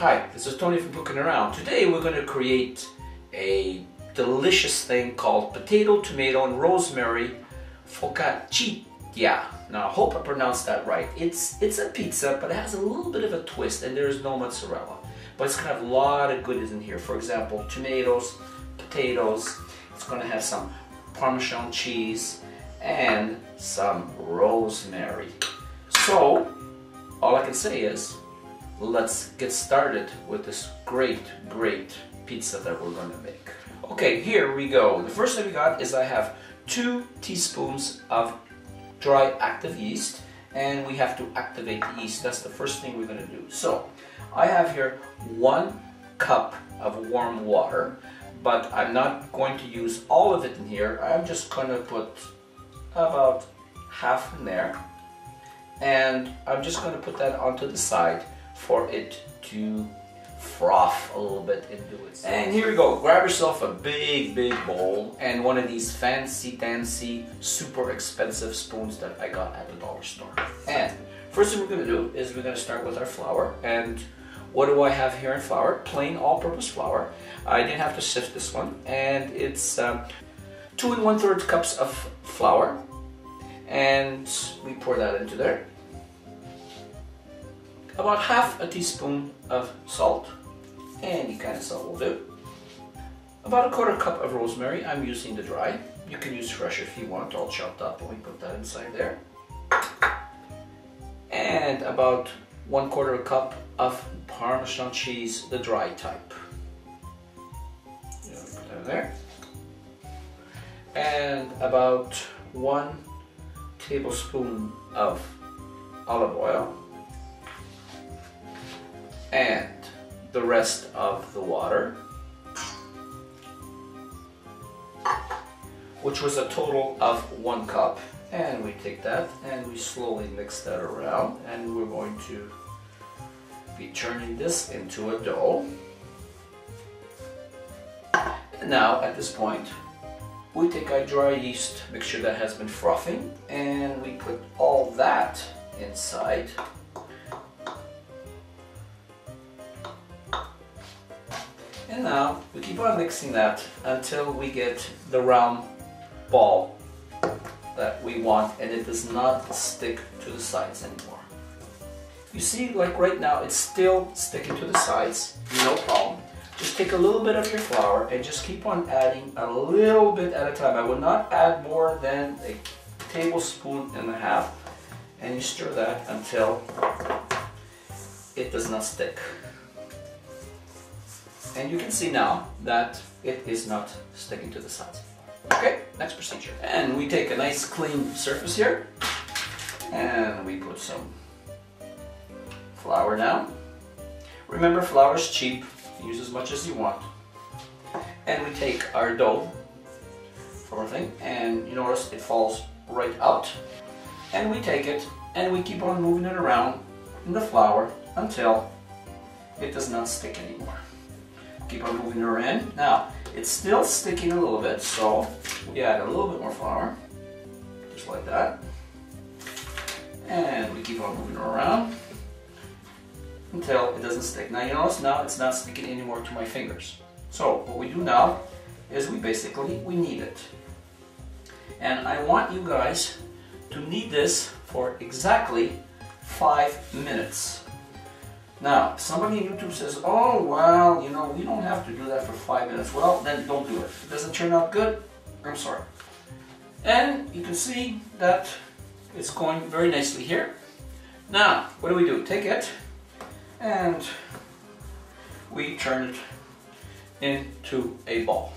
Hi, this is Tony from Cooking Around. Today we're going to create a delicious thing called potato, tomato, and rosemary focaccia. Now I hope I pronounced that right. It's a pizza, but it has a little bit of a twist, and there is no mozzarella. But it's going to have a lot of goodies in here. For example, tomatoes, potatoes. It's going to have some Parmesan cheese and some rosemary. So all I can say is, let's get started with this great pizza that we're going to make. Okay, here we go. The first thing we got is I have 2 teaspoons of dry active yeast, and we have to activate the yeast. That's the first thing we're going to do. So I have here 1 cup of warm water, but I'm not going to use all of it in here. I'm just going to put about half in there, and I'm just going to put that onto the side for it to froth a little bit into it. And here we go. Grab yourself a big bowl and one of these fancy super expensive spoons that I got at the dollar store. And first thing we're going to do is we're going to start with our flour. And what do I have here in flour? Plain all-purpose flour. I didn't have to sift this one, and it's 2 1/3 cups of flour, and we pour that into there. About half a teaspoon of salt, any kind of salt will do. About a 1/4 cup of rosemary. I'm using the dry. You can use fresh if you want, all chopped up, and we put that inside there. And about 1/4 cup of Parmesan cheese, the dry type. Put that in there. And about 1 tablespoon of olive oil. And the rest of the water, which was a total of 1 cup. And we take that and we slowly mix that around, and we're going to be turning this into a dough. And now at this point we take our dry yeast mixture that has been frothing, and we put all that inside. And now we keep on mixing that until we get the round ball that we want, and it does not stick to the sides anymore. You see, like right now, it's still sticking to the sides, no problem. Just take a little bit of your flour and just keep on adding a little bit at a time. I would not add more than a 1.5 tablespoons, and you stir that until it does not stick. And you can see now that it is not sticking to the sides. Okay, next procedure. And we take a nice clean surface here, and we put some flour down. Remember, flour is cheap. Use as much as you want. And we take our dough from our thing, and you notice it falls right out. And we take it and we keep on moving it around in the flour until it does not stick anymore. Keep on moving her in. Now, it's still sticking a little bit, so we add a little bit more flour, just like that. And we keep on moving her around until it doesn't stick. Now you notice now it's not sticking anymore to my fingers. So what we do now is we knead it. And I want you guys to knead this for exactly 5 minutes. Now, somebody on YouTube says, oh, well, you know, we don't have to do that for 5 minutes. Well, then don't do it. If it doesn't turn out good, I'm sorry. And you can see that it's going very nicely here. Now, what do? Take it and we turn it into a ball.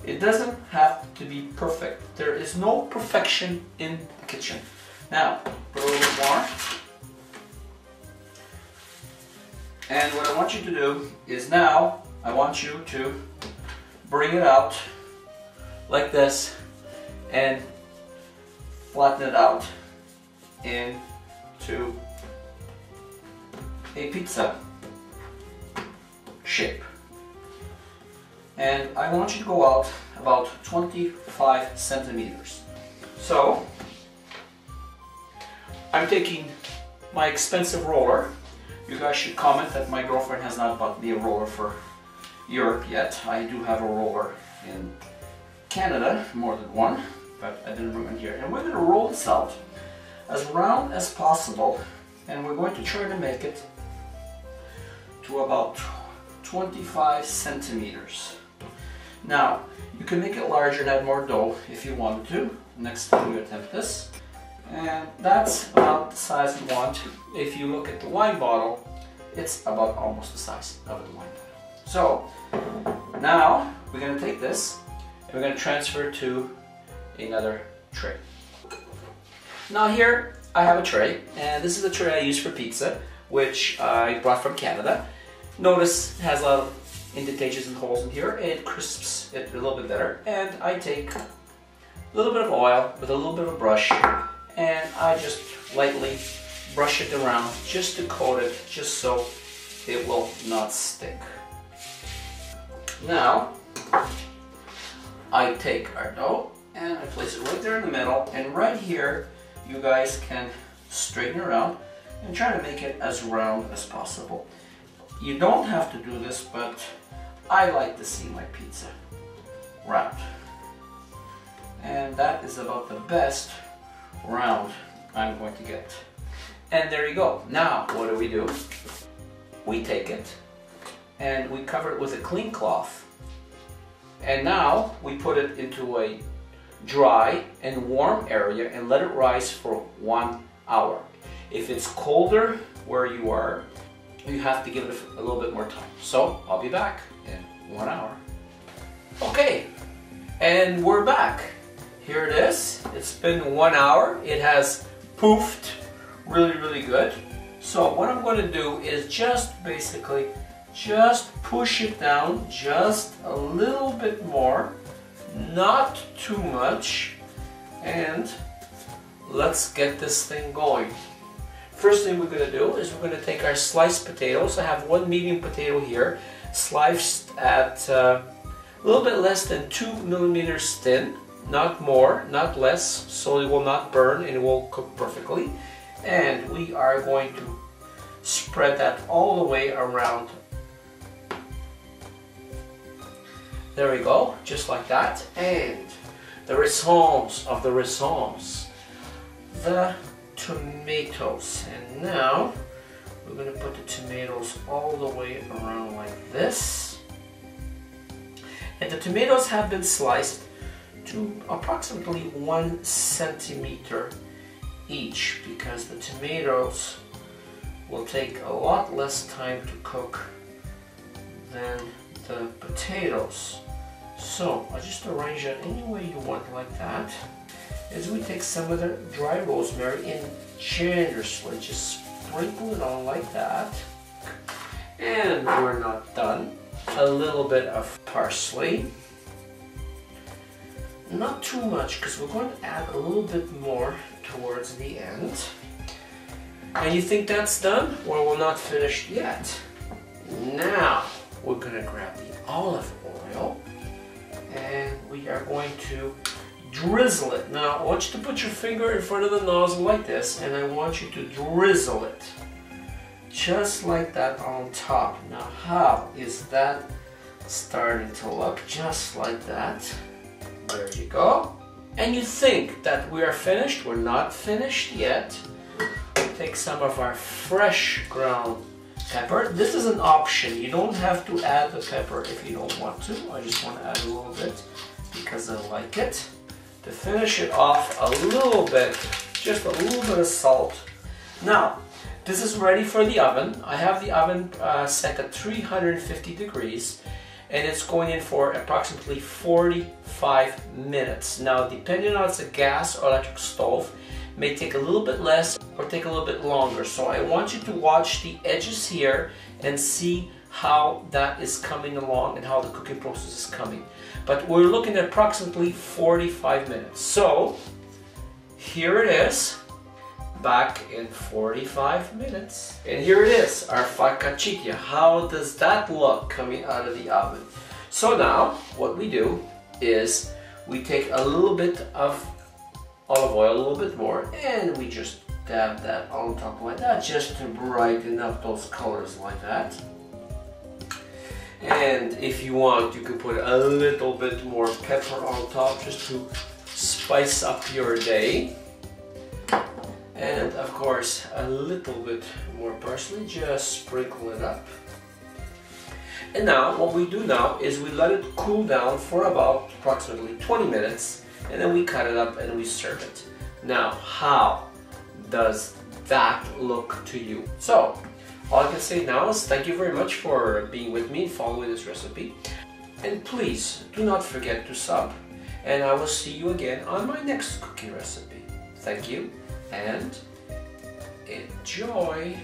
It doesn't have to be perfect. There is no perfection in the kitchen. Now, put a little bit more. And what I want you to do is now, I want you to bring it out like this and flatten it out into a pizza shape. And I want you to go out about 25 centimeters. So I'm taking my expensive roller You guys should comment that my girlfriend has not bought me a roller for Europe yet. I do have a roller in Canada, more than one, but I didn't bring one here. And we're going to roll this out as round as possible, and we're going to try to make it to about 25 centimeters. Now, you can make it larger and add more dough if you wanted to, next time you attempt this. And that's about the size you want. If you look at the wine bottle, it's about almost the size of the wine bottle. So, now we're going to take this and we're going to transfer it to another tray. Now here I have a tray, and this is the tray I use for pizza, which I brought from Canada. Notice it has a lot of indentations and holes in here. It crisps it a little bit better. And I take a little bit of oil with a little bit of a brush, and I just lightly brush it around just to coat it, just so it will not stick. Now, I take our dough and I place it right there in the middle, and right here you guys can straighten around and try to make it as round as possible. You don't have to do this, but I like to see my pizza round. And that is about the best round I'm going to get. And there you go. Now what do? We take it and we cover it with a clean cloth. And now we put it into a dry and warm area and let it rise for 1 hour. If it's colder where you are, you have to give it a little bit more time. So I'll be back in 1 hour. Okay, and we're back. Here it is. It's been 1 hour. It has poofed really good. So what I'm going to do is just basically push it down just a little bit more, not too much, and let's get this thing going. First thing we're going to do is we're going to take our sliced potatoes. I have one medium potato here, sliced at a little bit less than 2 millimeters thin. Not more, not less, so it will not burn and it will cook perfectly. And we are going to spread that all the way around. There we go, just like that. And the raisins of the raisins, the tomatoes. And now we're going to put the tomatoes all the way around like this. And the tomatoes have been sliced to approximately 1 centimeter each, because the tomatoes will take a lot less time to cook than the potatoes. So I just arrange it any way you want, like that. As we take some of the dry rosemary and generously just sprinkle it on like that. And we're not done. A little bit of parsley. Not too much, because we're going to add a little bit more towards the end. And you think that's done? Well, we're not finished yet. Now we're going to grab the olive oil and we are going to drizzle it. Now I want you to put your finger in front of the nozzle like this, and I want you to drizzle it just like that on top. Now how is that starting to look? Just like that. There you go. And you think that we are finished? We're not finished yet. Take some of our fresh ground pepper. This is an option. You don't have to add the pepper if you don't want to. I just want to add a little bit because I like it. To finish it off, a little bit, just a little bit of salt. Now, this is ready for the oven. I have the oven set at 350 degrees. And it's going in for approximately 45 minutes. Now, depending on if it's a gas or electric stove, it may take a little bit less or take a little bit longer. So I want you to watch the edges here and see how that is coming along and how the cooking process is coming. But we're looking at approximately 45 minutes. So here it is, back in 45 minutes. And here it is, our focaccia. How does that look coming out of the oven? So now what we do is we take a little bit of olive oil, a little bit more, and we just dab that on top like that, just to brighten up those colors like that. And if you want, you can put a little bit more pepper on top just to spice up your day. And of course, a little bit more parsley, just sprinkle it up. And now, what we do now is we let it cool down for about approximately 20 minutes, and then we cut it up and we serve it. Now, how does that look to you? So, all I can say now is thank you very much for being with me and following this recipe. And please, do not forget to sub. And I will see you again on my next cooking recipe. Thank you and enjoy!